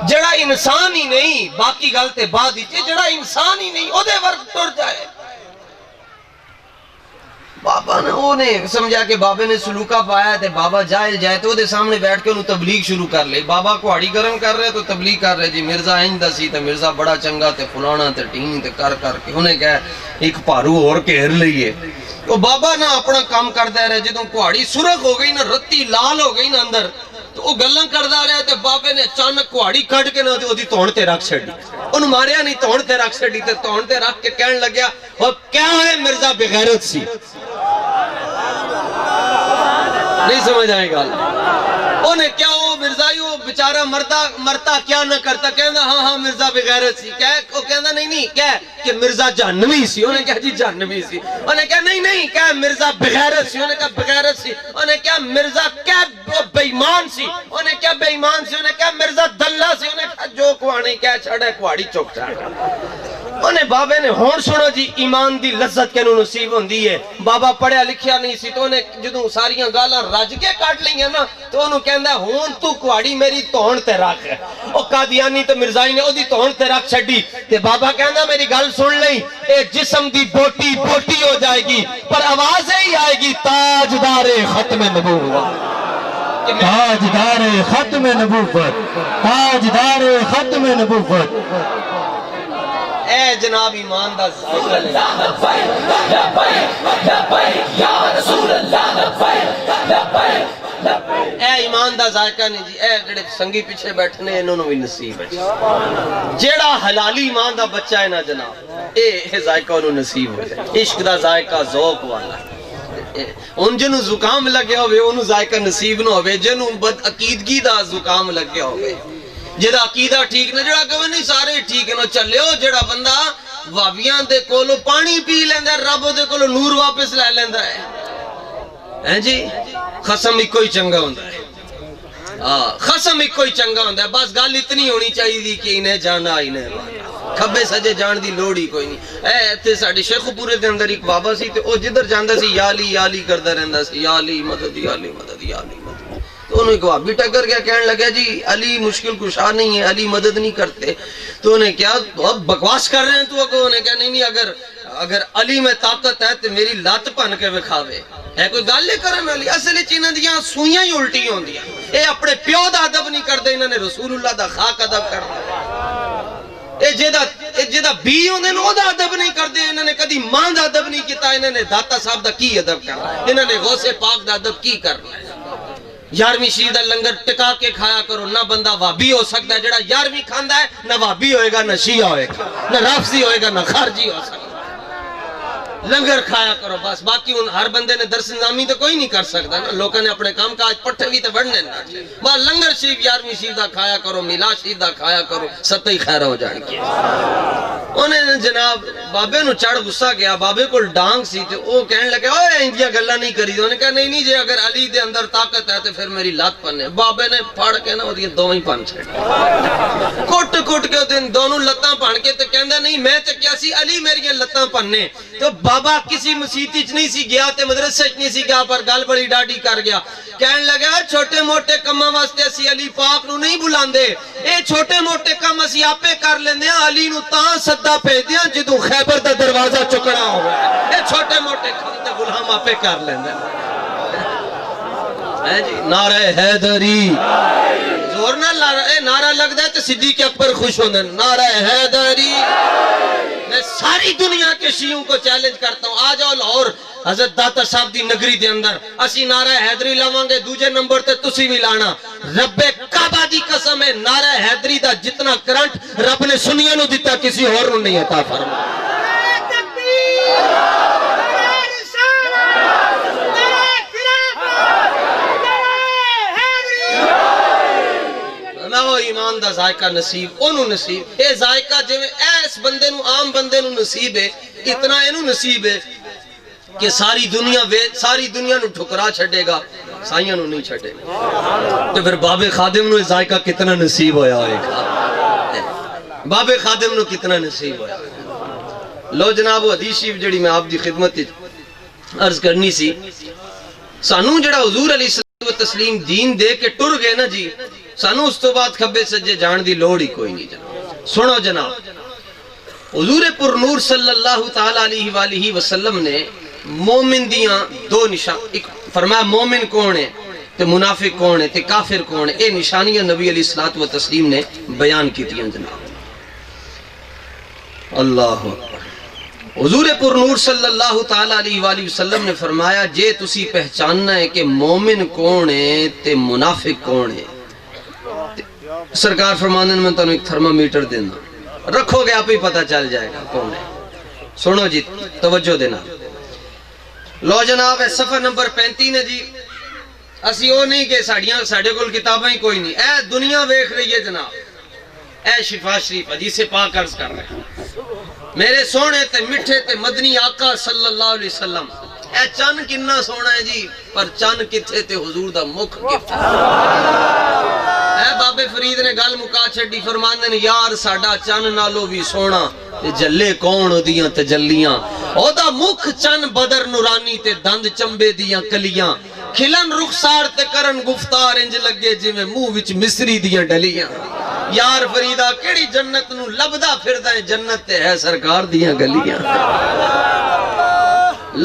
جڑا انسان ہی نہیں باقی گلتے بعد ہی جڑا انسان ہی نہیں او دے ورگ ٹور جائے بابا نے وہ نے سمجھا کہ بابے نے سلوکا پایا تے بابا جائل جائے تو دے سامنے بیٹھ کے انہوں تبلیغ شروع کر لے. بابا کو ہاڑی گرم کر رہے تو تبلیغ کر رہے جی مرزا ایندا سی تے مرزا بڑا چنگا تے فلانا تے ٹین تے کر کے انہیں کہا ایک پارو اور گھیر لئیے. تو بابا نہ اپنا کام کردا رہے جدوں کہاڑی سرخ ہو گئی نا رتی لال ہو گئی نا اندر تو وہ گلاں کردا رہا تے بابے نے اچانک کہاڑی کٹ کے نہ اودی تون تے رکھ چھڈی. انہوں ماریا نہیں تون تے رکھ چھڈی تے تون تے رکھ کے کہن لگیا او کیا ہے مرزا بغیرت سی. نہیں سمجھ آئے گا انہیں کیا وہ مرزائی وہ بیچارہ مرتا کیا نہ کرتا کہنا ہاں ہاں مرزا بغیرت سی. وہ کہنا نہیں کہہ کہ مرزا جہنمی سی. انہیں کہا جی جہنمی سی. انہیں کہا نہیں کہہ مرزا بغیرت سی. انہیں کہا بغیرت سی. انہیں کہا مرزا کہہ بے ایمان سی. انہیں کہا بے ایمان سی. انہیں کہا مرزا دلہ سی. انہیں کہا جو کوانی کہہ چھڑے کواری چک چھڑا. انہیں بابے نے ہون سنو جی ایمان دی لذت کے نصیب ہوندی ہے. بابا پڑھیا لکھیا نہیں سی تو انہیں جدوں ساریاں گالاں رج کے کاٹ لیں نا تو انہوں کہندا ہون تو کواری میری تون تے رکھ. او قادیانی تے مرزائی نے او دی تون تے رکھ چھڈی تے بابا کہندا میری گل سن لئی اے جسم دی بوٹی بوٹی ہو جائے گی پر آواز ہی آئے گی تاجدار ختم نبوت. تاجدار ختم نبوت. تاجدار ختم نبوت. اے جناب ایمان دا ذائقہ لے اے ایمان دا ذائقہ نہیں جی. اے جڑے سنگی پیچھے بیٹھنے انہوں نے بھی نصیب ہے جیڑا حلالی ایمان دا بچہ ہے نا جناب اے ذائقہ انہوں نصیب ہو جائے. عشق دا ذائقہ ذوق والا ان جنہوں زکام لگے ہوئے انہوں ذائقہ نصیب نہ ہوئے. جنہوں بد عقیدگی دا زکام لگے ہوئے جدا عقیدہ ٹھیک نہ جڑا کہ نہیں سارے ٹھیک نہ چلے ہو. جڑا بندہ وابیاں دے کولو پانی پی لیندہ ہے رب دے کولو نور واپس لے لیندہ ہے جی. خسم ایک کوئی چنگا ہوندہ ہے. خسم ایک کوئی چنگا ہوندہ ہے. بس گال اتنی ہونی چاہیے دی کہ انہیں جانا انہیں مانا کھبے سجے جان دی لوڑی کوئی نہیں. اے تے ساڑھے شیخ پورے دے اندر ایک بابا سی تے او جدر جاندہ سی یا علی کردہ رہندہ سی یا علی مدد یا علی مدد یا علی مدد. تو انہوں ایک وابی ٹکر گیا کہنے لگا جی علی مشکل کشا نہیں ہے علی مدد نہیں کرتے. تو انہیں کیا بہت بکواس کر رہے ہیں تو انہیں کہا نہیں اگر علی میں طاقت ہے تو میری لات پن کے بکھاوے ہے کوئی گل لے کرن علی. اصل چینہ دیاں سوئیاں ہی الٹی ہوں دیا. اے اپنے پیو دا ادب نہیں کرتے انہوں نے رسول اللہ دا خاک ادب کرتے. اے جیدہ بی ہوندے نو دا ادب نہیں کرتے. انہوں نے کدی ماں دا ادب نہیں کیتا. انہوں نے داتا صاحب دا کی ادب کر رہا ہے. انہوں نے غوث پاک دا ادب کی کر رہا ہے. 11ویں شریف دا لنگر ٹکا کے کھایا کرو. نہ بندہ وابی ہو سکتا ہے جڑا 11ویں کھاندا ہے نہ وابی ہوئے گا نہ شیعہ ہوئے گا نہ رافضی ہوئے گا نہ خارجی ہو سکتا ہے. لنگر کھایا کرو بس. باقی ہر بندے نے درس نظامی تو کوئی نہیں کر سکتا نا. لوگوں نے اپنے کام کا آج پٹھے بھی تو بڑھنے نا. بس لنگر شریف 11ویں شریف دا کھایا کرو میلاد شریف دا کھایا کرو ستہ ہی خیرہ ہو جان کے. انہیں جناب بابے نو چڑھ غصہ گیا. بابے کو ڈانگ سی تے وہ کہنے لگے اوے انجیا گلہ نہیں کری. انہیں کہا نہیں جے اگر علی دے اندر طاقت ہے تو پھر میری لات پن ہے. بابے نے پھاڑ کے نا وہ دیئے دو ہی پن چھڑ کٹ کے دونوں لتاں پن کے تو کہندہ نہیں میں چکیا سی علی میری لتاں پننے. تو بابا کسی مسیحی چ نہیں سی گیا تے مدرسے چ نہیں سی گیا پر گل بڑی ڈاڈی کر گیا. کہنے لگا چھوٹے موٹے کماں واسطے اسی علی پاک نو نہیں بلاندے. اے چھوٹے موٹے کم اسی آپے کر لیندے ہیں. علی نو تاں صدا بھیج دیاں جدوں خیبر دا دروازہ چکنا ہوئے. اے چھوٹے موٹے کم تے غلام آپے کر لیندے ہیں جی. نعرہ حیدری زور نہ نعرہ لگ دے تو صدیق اکبر خوش ہوندے. نعرہ حیدری. میں ساری دنیا کے شیعوں کو چیلنج کرتا ہوں آ جاؤ لاہور حضرت داتا صاحب دی نگری دے اندر اسی نعرہ حیدری لاواں گے. دوجے نمبر تے تسی بھی لانا. رب کعبہ دی قسم ہے نعرہ حیدری دا جتنا کرنٹ رب نے سنیاں نو دیتا کسی اور نو نہیں عطا فرمایا. وہ ایمان دا ذائقہ نصیب انہوں نصیب. اے ذائقہ جو ایس بندے نو عام بندے نو نصیب ہے اتنا انہوں نصیب ہے کہ ساری دنیا نو ٹھکرا چھڑے گا سائیاں نو نہیں چھڑے گا. تو پھر باب خادم نو ذائقہ کتنا نصیب ہویا ہوئے گا. باب خادم نو کتنا نصیب ہویا. لو جناب وہ حدیث شریف جڑی میں آپ دی خدمت عرض کرنی سی. سانو جڑا حضور علیہ السلام و تسلیم دین دے کے ٹر گئے نا جی سانو اس تو بعد کھبے سجے جان دی لوڑ ہی کوئی نہیں. جناب سنو جناب حضور پر نور صلی اللہ تعالیٰ علیہ وآلہ وسلم نے مومن دیاں دو نشان، ایک فرمایا مومن کون ہے تے منافق کون ہے تے کافر کون ہے، اے نشانیاں نبی علیہ الصلوۃ والتسلیم نے بیان کیتیاں جناب۔ اللہ اکبر۔ حضور پر نور صلی اللہ تعالی علیہ وآلہ وسلم نے فرمایا جے تسی پہچاننا ہے کہ مومن کون ہے تے منافق کون ہے، سرکار فرماندے میں تانوں ایک تھرمامیٹر دینا، رکھو گے آپ ہی پتہ چل جائے گا کون ہے۔ سنو جی توجہ دینا، لو جناب صفحہ نمبر 35 ہے جی۔ اسی وہ نہیں کہ ساڑھے کول کتابیں ہی کوئی نہیں، اے دنیا ویکھ رہی ہے جناب، اے شفا شریف حدیث پاک عرض کر رہے ہیں، میرے سونے تے مٹھے تے مدنی آقا صلی اللہ علیہ وسلم، اے چن کنا سونا ہے جی، پر چن کتھے تے حضور دا مکھ کتھے۔ اے بابے فرید نے گل مکا چھڑی، فرماندے نے یار ساڈا چن نالو بھی سونا تے جلے کون دیاں تجلیاں، او دا مکھ چن بدر نورانی تے دند چمبے دیاں کلیاں، کھلن رخسار تے کرن گفتار انج لگے جی میں منہ وچ مصری دیاں ڈلیاں۔ یار فریدہ کیڑی جنت نو لبدا پھردا ہے، جنت تے ہے سرکار دیاں گلیاں۔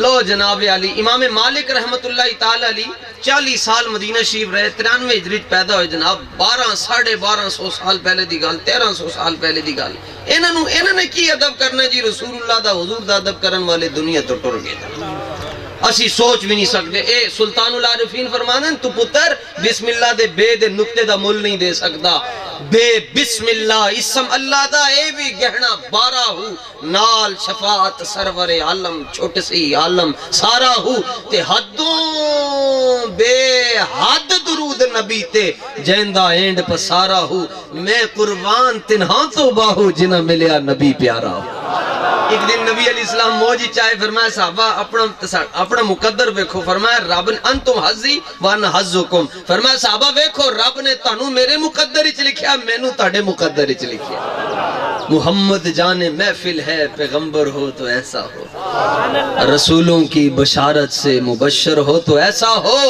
لو جناب علی، امام مالک رحمت اللہ تعالی علی 40 سال مدینہ شریف رہے، 93 ہجری پیدا ہوئے جناب، 1200 سال پہلے دی گل، 1300 سال پہلے دی گل۔ انہوں نے کی ادب کرنا جی، رسول اللہ دا حضور دا ادب کرن والے دنیا تو ٹر گئے اسی سوچ بھی نہیں سکتے۔ اے سلطان العارفین فرمانے تو پتر بسم اللہ دے بے دے نقطے دا مل نہیں دے سکتا، بے بسم اللہ اسم اللہ دا اے بھی گہنا بارہ ہو، نال شفاعت سرور عالم چھوٹ سی عالم سارا ہو، تے حدوں بے حد درود نبی تے جیندہ اینڈ پسارا ہو، میں قربان تنہاں تو باہو جنہ ملیا نبی پیارا ہو۔ ایک دن نبی علیہ السلام موجی چاہے، فرمایا صحابہ اپنا مقدر ویکھو، فرمایا رب انتم حظی وانا حظکم، فرمایا صحابہ ویکھو رب نے تانوں میرے مقدر اچ لکھیا، مینوں تاڑے مقدر اچ لکھیا۔ محمد جان محفل ہے، پیغمبر ہو تو ایسا ہو، رسولوں کی بشارت سے مبشر ہو تو ایسا ہو،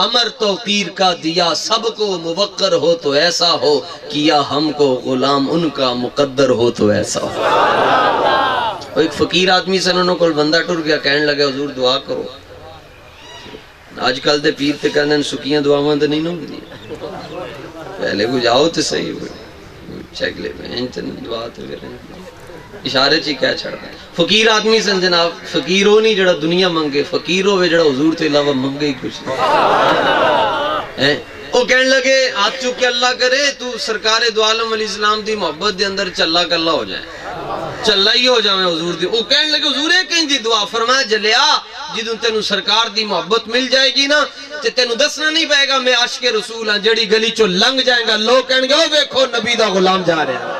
امر توقیر کا دیا سب کو موقر ہو تو ایسا ہو، کیا ہم کو غلام ان کا مقدر ہو تو ایسا ہو۔ ایک فقیر آدمی سے انہوں کو بندہ ٹر گیا، کہنے لگے حضور دعا کرو۔ آج کل دے پیر تے کہنے سکیاں دعاواں تے نہیں نو گی، پہلے کو جاؤ تے صحیح ہوئی چیک لے میں دعا تے کریں، اشارے چی کہہ چھڑتا ہے۔ فقیر آدمی سے جناب، فقیر ہو نہیں جڑا دنیا منگے، فقیر ہوئے جڑا حضور تے علاوہ منگے ہی کچھ نہیں۔ وہ کہنے لگے ہاتھ چک کے اللہ کرے تو سرکار دو عالم علیہ السلام دی محبت دے اندر چلا کلا ہو جائے، چلا ہی ہو جائے حضور دی۔ وہ کہنے لگے حضور ہے کہیں دی دعا، فرمایا جلیا جدوں تینوں سرکار دی محبت مل جائے گی نا تے تینوں دسنا نہیں پائے گا میں عاشق رسول ہاں، جڑی گلی چو لنگ جائیں گا لوگ کہیں گے او ویکھو نبی دا غلام جا رہے ہیں۔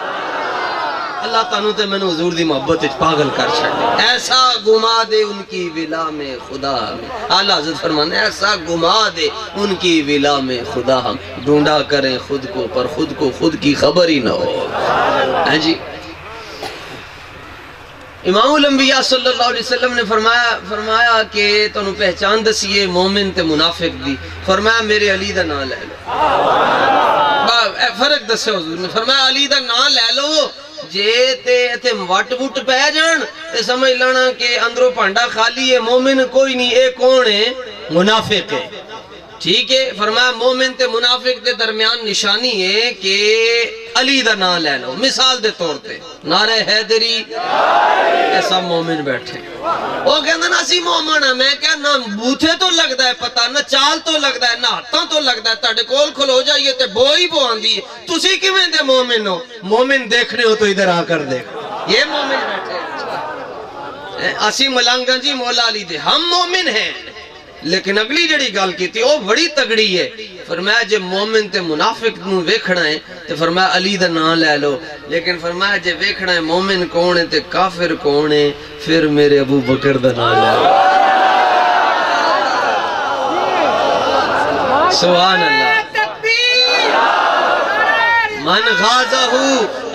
اللہ تعالیٰ تے میں نے حضور دی محبت اچ پاگل کر چھڑے، ایسا گما دے ان کی ولا میں خدا میں، اعلیٰ حضرت فرمانے ایسا گما دے ان کی ولا میں خدا ہم، ڈھونڈا کریں خود کو پر خود کو خود کی خبر ہی نہ ہو۔ ہاں جی، امام الانبیاء صلی اللہ علیہ وسلم نے فرمایا کہ تنہوں پہچان دسیے مومن تے منافق دی، فرمایا میرے علی دا نام لے لو، فرق دسے حضور نے، فرمایا علی دا نام لے لو، جے تے وٹ وٹ پہ جان تے سمجھ لانا کہ اندروں پانڈا خالی ہے، مومن کوئی نہیں، اے کون ہے؟ منافق ہے، ٹھیک ہے۔ فرمایا مومن تے منافق دے درمیان نشانی ہے کہ علی دا نام لے لو، مثال دے طور تے نعرہ حیدری، ایسا مومن بیٹھے، وہ کہنا نا سی مومن ہے، میں کہا نہ بوتھے تو لگتا ہے پتہ، نہ چال تو لگتا ہے، نہ ہاتھاں تو لگتا ہے، تاڑے کول کھلو جائیے تے بوئی بو آن دی، تسی کیویں دے مومن ہو؟ مومن دیکھنے ہو تو ادھر آ کر دیکھ، یہ مومن بیٹھے۔ اسی ملانگا جی مولا علی دے، ہم مومن ہیں، لیکن اگلی جڑی گال کی تھی وہ بڑی تگڑی ہے، فرمایا جے مومن تے منافق نو ویکھنا ہے تے فرمایا علی دا نام لے لو، لیکن فرمایا جے ویکھنا ہے مومن کون ہے تے کافر کون ہے، پھر میرے ابو بکر دا نام لے لو۔ سبحان اللہ، من غازہو،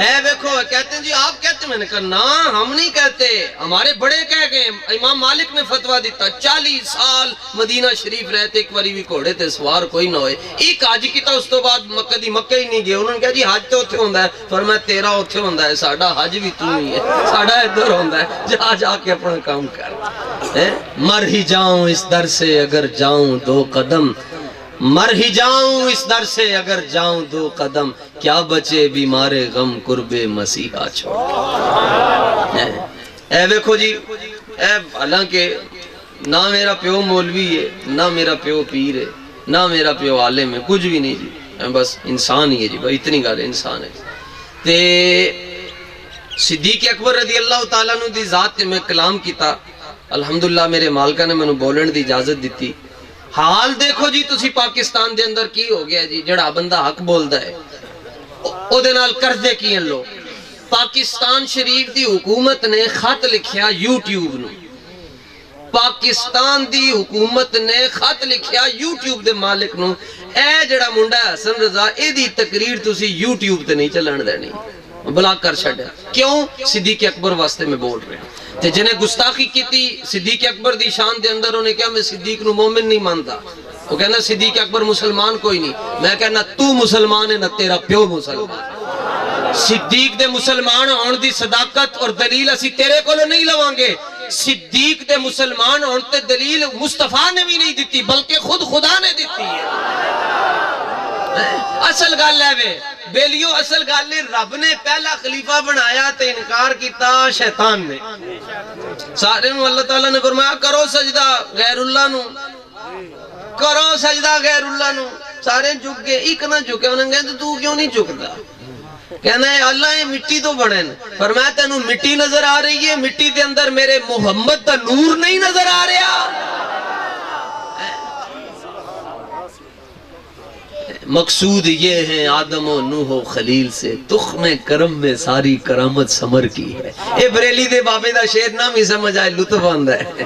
اے ویکھو کہتے ہیں جی آپ کہتے ہیں، میں نے کہا نا ہم نہیں کہتے، ہمارے بڑے کہہ گئے، امام مالک نے فتوہ دیتا 40 سال مدینہ شریف رہتے ایک باری بھی گھوڑے تے سوار کوئی نہ ہوئے، ایک حج کیتا اس تو بعد مکہ دی مکہ ہی نہیں گئے، انہوں نے کہا جی حج تو اتھے ہوندہ ہے، فرمایا تیرا اتھے ہوندہ ہے، ساڑھا حج بھی تو نہیں ہے، ساڑھا ادھر ہوندہ ہے، جا جا کے اپنا کام کر۔ مر ہی جاؤں اس در سے اگر جاؤں دو قدم، مر ہی جاؤں اس در سے اگر جاؤں دو قدم، کیا بچے بیمار غم قرب مسیحا چھوڑ۔ اے دیکھو جی، اے حالانکہ نہ میرا پیو مولوی ہے، نہ میرا پیو پیر ہے، نہ میرا پیو عالم ہے، کچھ بھی نہیں جی، بس انسان ہی ہے جی، بس اتنی گل انسان ہے۔ تے صدیق اکبر رضی اللہ تعالیٰ عنہ دی ذات تے میں کلام کیتا، الحمدللہ میرے مالکہ نے مینوں بولن دی اجازت دیتی۔ حال دیکھو جی تسی پاکستان دے اندر کی ہو گیا جی، جڑا بندہ حق بولدا ہے او دے نال کردے کی ہیں لوگ۔ پاکستان شریف دی حکومت نے خط لکھیا یوٹیوب نو، پاکستان دی حکومت نے خط لکھیا یوٹیوب دے مالک نو، اے جڑا منڈا حسن رضا اے دی تقریر تسی یوٹیوب تے نہیں چلن دینی، بلاک کر چھڑیا۔ کیوں؟ صدیق اکبر واسطے میں بول رہے ہیں۔ تے جنہیں گستاخی کی تھی صدیق اکبر دی شان دے اندر، انہیں کہا میں صدیق نو مومن نہیں مانتا، وہ کہنا صدیق اکبر مسلمان کوئی نہیں، میں کہنا تو مسلمان ہے نہ تیرا پیو مسلمان۔ صدیق دے مسلمان ہون دی صداقت اور دلیل اسی تیرے کولو نہیں لوان گے، صدیق دے مسلمان ہون تے دلیل مصطفیٰ نے بھی نہیں دیتی بلکہ خود خدا نے دیتی ہے۔ اصل گل ہے وے بیلیو، اصل گل ہے رب نے پہلا خلیفہ بنایا تے انکار کیتا شیطان نے۔ سارے نو اللہ تعالیٰ نے فرمایا کرو سجدہ غیر اللہ نو، کرو سجدہ غیر اللہ نو، سارے جھک گئے، ایک نہ جھکے، انہوں نے کہا تو کیوں نہیں جھکتا؟ کہنا ہے اللہ یہ مٹی تو بڑھن، فرمایا تینوں مٹی نظر آ رہی ہے، مٹی دے اندر میرے محمد دا نور نہیں نظر آ رہا۔ مقصود یہ ہے آدم و نوح و خلیل سے تخم کرم میں ساری کرامت سمر کی ہے۔ اے بریلی دے بابے دا شعر نہ بھی سمجھ آئے، لطف آندا ہے۔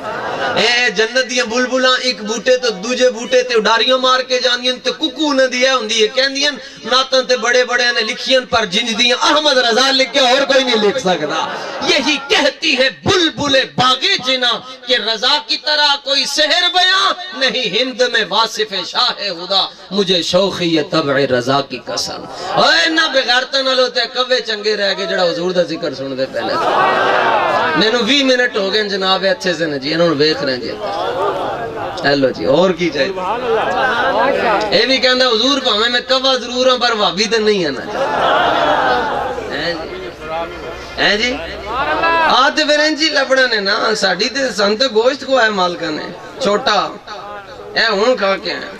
اے جنت دیاں بلبلاں ایک بوٹے تو دوجے بوٹے تے اڈاریاں مار کے جاندیاں تے ککو نہ دیا ہوندی ہے، کہندیاں ناتاں تے بڑے بڑے نے لکھیاں پر جنج دیاں احمد رضا لکھ کے اور کوئی نہیں لکھ سکتا۔ یہی کہتی ہے بلبل باغِ جنا کہ رضا کی طرح کوئی سحر بیاں نہیں، ہند میں واصف شاہ خدا مجھے شوخی یہ طبع رضا کی قسم۔ اوہ نہ بغیرتاں نال ہوتے کوے چنگے رہ گئے جڑا حضور دا ذکر سن دے پہلے۔ مینوں 20 منٹ ہو گئے جناب اچھے سے نے جی، انہوں نے ویکھ رہے جی۔ ہیلو جی، اور کی چاہیے؟ اے بھی کہندا حضور بھاویں میں کوا ضرور ہوں پر وہابی تے نہیں ہے نا ہیں جی۔ آتے پھر انجی لبڑا نے نا ساڑی تے سنت گوشت کو ہے مالکہ نے چھوٹا اے ہون کھا کے ہیں۔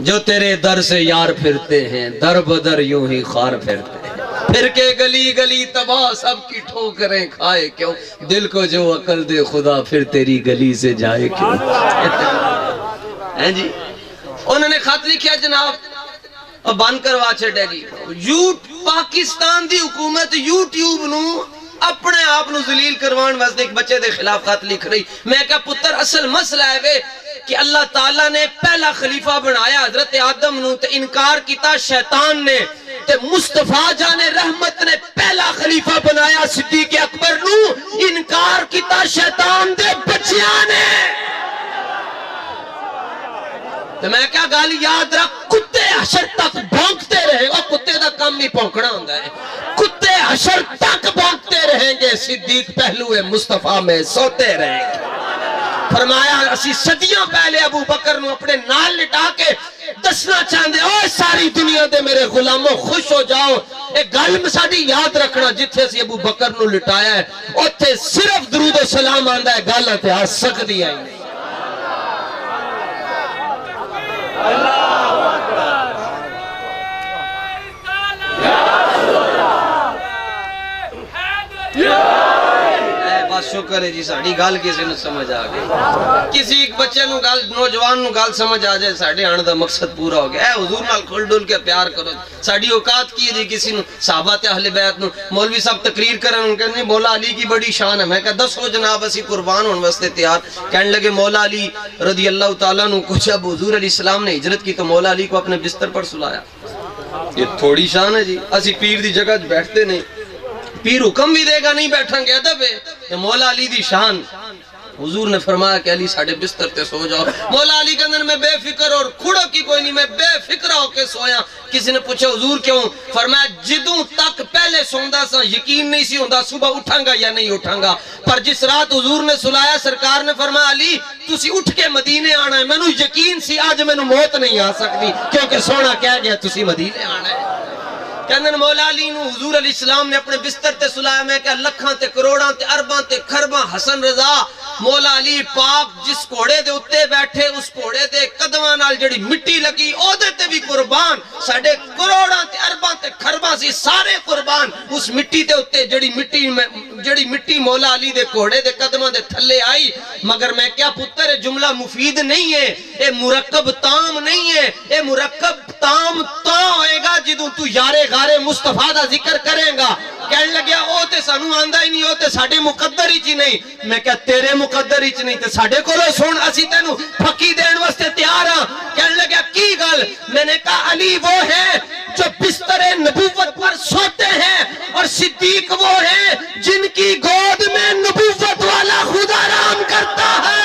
جو تیرے در سے یار پھرتے ہیں در بدر یوں ہی خار پھرتے ہیں، پھر کے گلی گلی تباہ سب کی ٹھوکریں کھائے کیوں، دل کو جو عقل دے خدا پھر تیری گلی سے جائے کیوں۔ ہیں جی انہوں نے خط لکھیا جناب اور بند کروا چھڑے جی، پاکستان دی حکومت یوٹیوب نو اپنے آپ نو ذلیل کروان واسطے ایک بچے دے خلاف خط لکھ رہی۔ میں کہا پتر اصل مسئلہ ہے وے کہ اللہ تعالیٰ نے پہلا خلیفہ بنایا حضرت آدم نو تے انکار کیتا شیطان نے، تے مصطفیٰ جان رحمت نے پہلا خلیفہ بنایا صدیق اکبر نو، انکار کیتا شیطان دے بچیاں نے۔ تو میں کہا گالی یاد رکھ، کتے حشر تک بھونکتے رہے گا، کتے دا کام نہیں پھونکنا ہوندہ ہے، کتے حشر تک بھونکتے رہیں گے، صدیق پہلو مصطفیٰ میں سوتے رہیں گے۔ فرمایا اسی صدیوں پہلے ابو بکر نو اپنے نال لٹا کے دسنا چاہندے اوہ ساری دنیا دے میرے غلاموں خوش ہو جاؤ، ایک گل مساڑی یاد رکھنا جتھے اسی ابو بکر نو لٹایا ہے اتھے صرف درود و سلام آندہ ہے، گل تے آ سکتی آئی نہیں۔ شکر ہے جی ساڑی گال کسی نے سمجھ آگئے، کسی ایک بچے نو گال نوجوان نو گال سمجھ آجائے ساڑے آنے دا مقصد پورا ہو گیا۔ اے حضور نال کھل ڈول کے پیار کرو، ساڑی اوقات کی ہے جی کسی نو صحابہ تے اہل بیت نو مولوی صاحب تقریر کرن ان کہنے مولا علی کی بڑی شان ہے، میں کہا 10 جناب اسی قربان ہون واسطے تیار، کہنے لگے مولا علی رضی اللہ تعالیٰ نو کچھ اب حضور علیہ السلام نے ہجرت کی تو مولا علی کو اپنے بستر پر سلایا۔ یہ تھوڑی شان ہے جی، اسی پیر دی جگہ بیٹھتے نہیں، پیر حکم بھی دے گا نہیں بیٹھیں گے ادب ہے، یہ مولا علی دی شان حضور نے فرمایا کہ علی ساڑھے بستر تے سو جاؤ. مولا علی کہندے میں بے فکر اور کھڑو کی کوئی نہیں, میں بے فکر ہو کے سویا. کسی نے پوچھا حضور کیوں؟ فرمایا جدوں تک پہلے سوندا سا یقین نہیں سی ہوندا صبح اٹھاں گا یا نہیں اٹھاں گا, پر جس رات حضور نے سلایا سرکار نے فرمایا علی تسی اٹھ کے مدینے آنا ہے. مینوں یقین سی آج مینوں موت نہیں آ سکتی کیونکہ سونا کہہ گیا تسی مدینے آنا ہے. کہندن مولا علی نو حضور علیہ السلام نے اپنے بستر تے سلایا. میں کہ لکھاں تے کروڑاں تے ارباں تے خرباں حسن رضا مولا علی پاک جس گھوڑے دے اتے بیٹھے اس گھوڑے دے قدماں نال جڑی مٹی لگی او دے تے بھی قربان. ساڈے کروڑاں تے ارباں تے خرباں سی سارے قربان اس مٹی دے اتے جڑی مٹی مولا علی دے گھوڑے دے قدماں دے تھلے آئی. مگر میں کیا پتر جملہ مفید نہیں ہے, اے مرکب تام نہیں ہے. اے مرکب تام تو ہوئے گا جدوں تو یارے غارے مصطفیٰ دا ذکر کریں گا. کہنے لگیا او تے سانو آندہ ہی نہیں, او تے ساڑھے مقدر ہی چی نہیں. میں کہا تیرے مقدر ہی چی نہیں تے ساڑھے کو لو سن اسی تینو پھکی دین واسطے تیار ہاں. کہنے لگیا کی گل؟ میں نے کہا علی وہ ہے جو بستر نبوت پر سوتے ہیں اور صدیق وہ ہے جن کی گود میں نبوت والا خدا آرام کرتا ہے.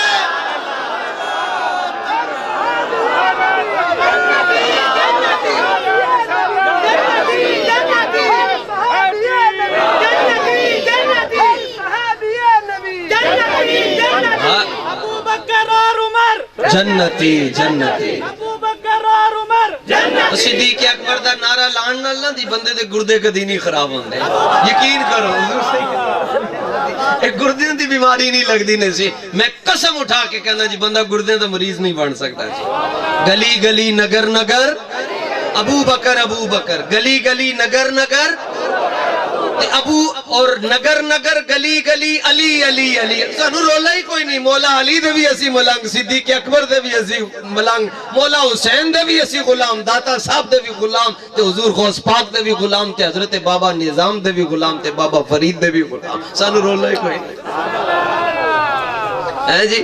ابو بکر اور عمر جنتی جنتی ابو بکر اور عمر جنتی. صدیق اکبر دا نعرہ لان نال نہ دی بندے دے گردے کدی نہیں خراب ہوندے. یقین کرو حضور صحیح ایک گردے دی بیماری نہیں لگدی نے سی. میں قسم اٹھا کے کہنا جی بندہ گردے دا مریض نہیں بن سکتا جی. گلی گلی نگر نگر ابو بکر گلی گلی نگر نگر ابو اور نگر نگر گلی گلی علی علی علی. سانو رولا ہی کوئی نہیں. مولا علی دے بھی اسی ملنگ, صدیق اکبر دے بھی اسی ملنگ, مولا حسین دے بھی اسی غلام, داتا صاحب دے بھی غلام, تے حضور غوث پاک دے بھی غلام, تے حضرت بابا نظام دے بھی غلام, تے بابا فرید دے بھی غلام. سانو رولا ہی کوئی نہیں ہے جی.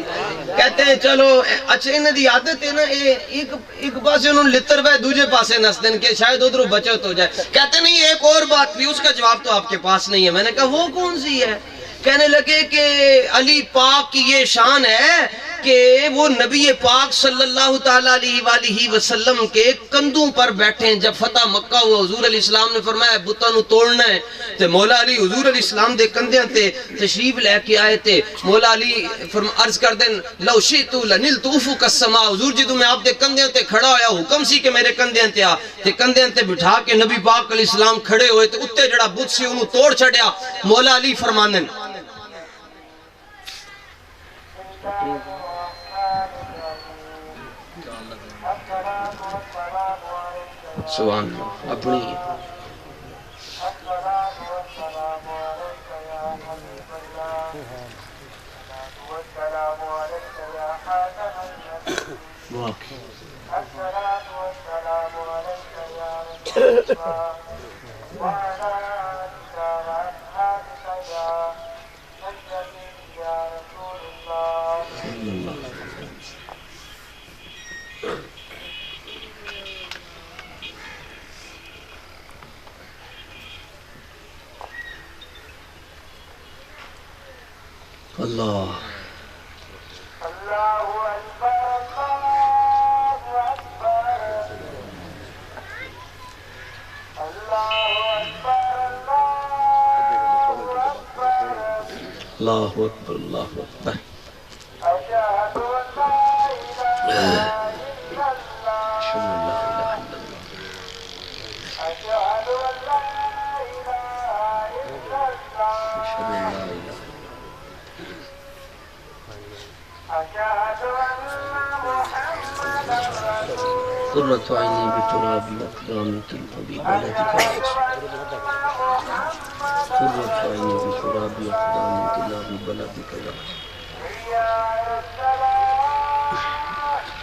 کہتے ہیں چلو اچھا انہیں دی عادت ہے نا ایک پاسے انہوں لتر بے دوجہ پاسے نس دیں کہ شاید ادھر بچت ہو جائے. کہتے نہیں ایک اور بات بھی, اس کا جواب تو آپ کے پاس نہیں ہے. میں نے کہا وہ کون سی ہے؟ کہنے لگے کہ علی پاک کی یہ شان ہے کہ وہ نبی پاک صلی اللہ تعالیٰ علیہ وسلم کے کندھوں پر بیٹھے ہیں. جب فتح مکہ ہوا حضور علیہ السلام نے فرمایا بتوں نو توڑنا ہے, تے مولا علی حضور علیہ السلام دے کندھیاں تے تشریف لے کے آئے تھے. مولا علی عرض کر دیں لو شئت لنلت افق السماء. حضور جدوں میں آپ دے کندھیاں تے کھڑا ہویا حکم سی کہ میرے کندھیاں تے آ, تے کندھیاں تے بٹھا کے نبی پاک علیہ السلام کھڑے ہوئے تے اتے جڑا بت سی انہوں توڑ چھڑیا. مولا علی فرماندن سبحان اللہ اپنی اللہ اللہ اکبر اللہ اکبر. قرۃ عینی بتراب اقدامک الحبیب بلدک قرۃ عینی بتراب اقدامک الحبیب بلدک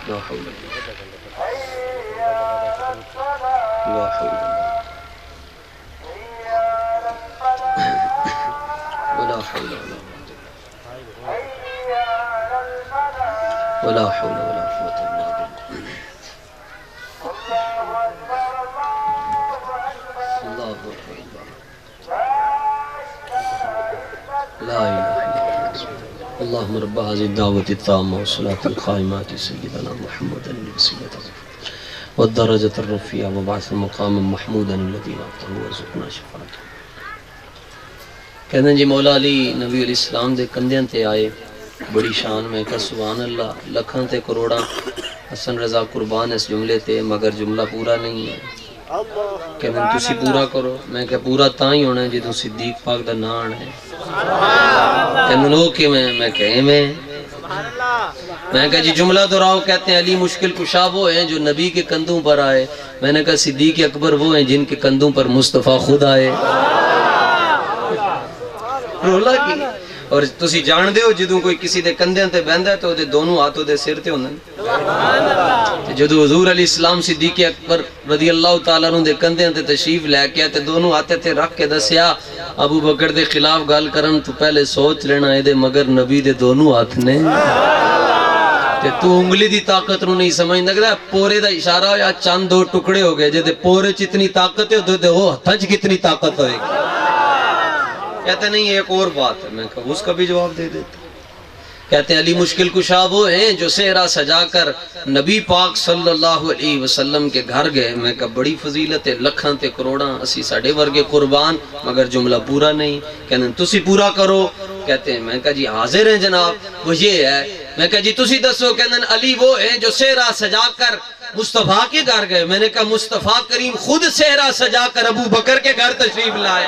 لا حول لا حول ولا حول ولا حول ولا قوة إلا بالله. الله أكبر الله لا إله إلا الله. اللهم رب هذه الدعوة التامة والصلاة القائمة سيدنا محمد الوسيلة والدرجة الرفيعة وبعث المقام محمودا الذي وعدته وارزقنا شفاعته. کہتے ہیں جی مولا علی نبی علیہ السلام دے کندیاں تے آئے بڑی شان میں کہ سبحان اللہ لکھاں تے کروڑاں حسن رضا قربان اس جملے تے مگر جملہ پورا نہیں ہے. کہتے ہیں تسی پورا کرو. میں کہ پورا تاں ہی ہونا ہے جدوں صدیق پاک دا نام ہے. کہتے ہیں لوگ کہ میں کہیں میں کہا جی جملہ دہراؤ. کہتے ہیں علی مشکل کشا وہ ہیں جو نبی کے کندھوں پر آئے. میں نے کہا صدیق اکبر وہ ہیں جن کے کندھوں پر مصطفیٰ خود آئے. رولا کی اور تسی جان دے ہو جدوں کوئی کسی دے کندھیاں تے بہندا ہے تو دے دونوں ہاتھوں دے سر تے ہوندے. جدوں حضور علیہ السلام صدیق اکبر رضی اللہ تعالیٰ عنہ دے کندھیاں تے تشریف لے کے تے دونوں ہاتھے تے رکھ کے دسیا ابو بکر دے خلاف گل کرن تو پہلے سوچ لینا اے دے مگر نبی دے دونوں ہاتھ نے تے تو انگلی دی طاقت نو نہیں سمجھ لگدا. پورے دا اشارہ ہویا چند دو ٹکڑے ہو گئے جے پورے چ اتنی طاقت ہے تو وہ ہتھاں چ کتنی طاقت ہوئے گی. کہتے نہیں ایک اور بات ہے. میں کہا اس کا بھی جواب دے دیتا. کہتے ہیں علی مشکل کشا وہ ہیں جو صحرا سجا کر نبی پاک صلی اللہ علیہ وسلم کے گھر گئے. میں کہا بڑی فضیلت ہے لکھاں تے کروڑاں اسی ساڑھے ورگے قربان مگر جملہ پورا نہیں. کہتے ہیں تسی پورا کرو. کہتے ہیں میں کہا جی حاضر ہیں جناب وہ یہ ہے. میں کہا جی تسی دسو. کہتے ہیں علی وہ ہیں جو صحرا سجا کر مصطفیٰ کے گھر گئے. میں نے کہا مصطفیٰ کریم خود صحرا سجا کر ابو بکر کے گھر تشریف لائے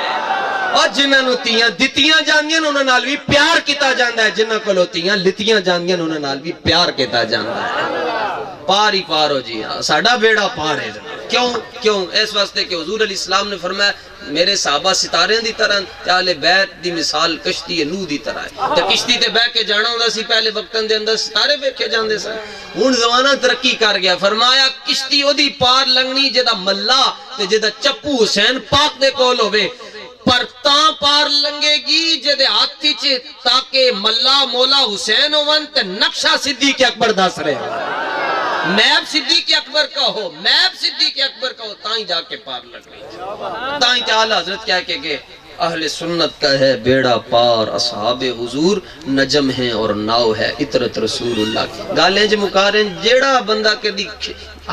اور جنہاں نو تیاں دتیاں جاندیاں انہاں نال بھی پیار کیتا جاندا ہے. جنہاں کولوں تیاں لتیاں جاندیاں انہاں نال بھی پیار کیتا جاندا ہے. پار ہی پار ہو جی ہاں ساڈا بیڑا پار ہے. کیوں اس واسطے کہ حضور علیہ السلام نے فرمایا میرے صحابہ ستارے دی طرح تے اہل بیت دی مثال کشتی نوح دی طرح ہے. تے کشتی تے بیٹھ کے جانا ہوندا سی پہلے وقتاں دے اندر ستارے ویکھے جاندے سن. ہن زمانہ ترقی کر گیا. فرمایا کشتی اودی پار لنگنی جدا ملا تے جدا چپو حسین پاک دے کول ہوے پر تاں پار لنگے گی جدے ہاتھی چ تاکہ ملا مولا حسین ہون تے نقشہ صدیق اکبر دس رہے میپ صدیق اکبر کا ہو میپ صدیق اکبر کا ہو تائیں جا کے پار لگ رہی. تائیں تے اعلیٰ حضرت کیا کہ اہل سنت کا ہے بیڑا پار اصحاب حضور نجم ہیں اور ناؤ ہے اطرت رسول اللہ کی. گالیں جو مکاریں جیڑا بندہ کے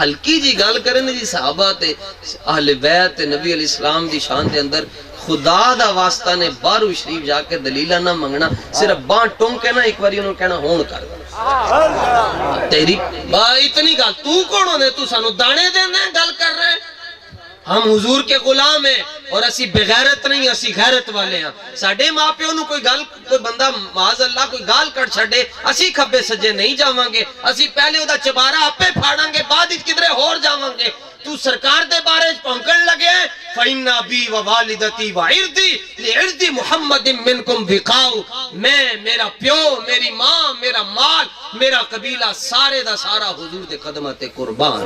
ہلکی جی گال کریں جی صحابہ تے اہل بیت نبی علیہ السلام دی شان دے اندر خدا دا واسطہ نے بارو شریف جا کے دلیلہ نہ منگنا صرف بان ٹونگ کے نا ایک باری انہوں کہنا ہون کر تیری اتنی گال تو کون ہونے تو سانو دانے دینے گال کر رہے. ہم حضور کے غلام ہیں اور اسی بغیرت نہیں اسی غیرت والے ہیں. ساڑھے ماں پہ انہوں کوئی بندہ معاذ اللہ کوئی گال کر چھڑے اسی کھبے سجے نہیں جاواں گے. اسی پہلے ادا چبارہ اپے پھاڑاں گے بعد ہی کدرے ہور جاواں گے. تو سرکار دے بارے پہنکن لگے ہیں فَإِنَّ بِي وَوَالِدَتِي وَعِرْدِي لِعِرْدِ مُحَمَّدٍ مِّنْكُمْ بِقَاؤ. میں میرا پیو میری ماں میرا مال میرا قبیلہ سارے دا سارا حضور دے قدمت قربان.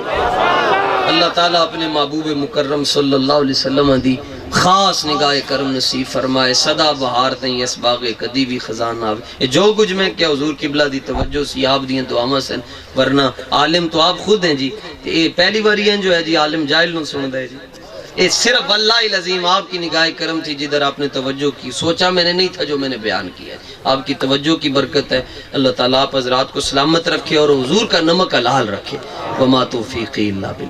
اللہ تعالیٰ اپنے محبوب مکرم صلی اللہ علیہ وسلم دی خاص نگاہ کرم نصیب فرمائے. صدا بہار تیں اس باغ کدی بھی خزان آوے. جو کچھ میں کیا حضور قبلہ دی توجہ سی آپ دیاں دعاواں سن ورنہ عالم تو آپ خود ہیں جی. یہ پہلی باری ہیں جو ہے جی عالم جاہل نوں سن دے جی. یہ صرف اللہ العظیم آپ کی نگاہ کرم تھی جدھر آپ نے توجہ کی. سوچا میں نے نہیں تھا جو میں نے بیان کیا ہے. آپ کی توجہ کی برکت ہے. اللہ تعالیٰ آپ حضرات کو سلامت رکھے اور حضور کا نمک حلال رکھے. وما توفیقی الا باللہ.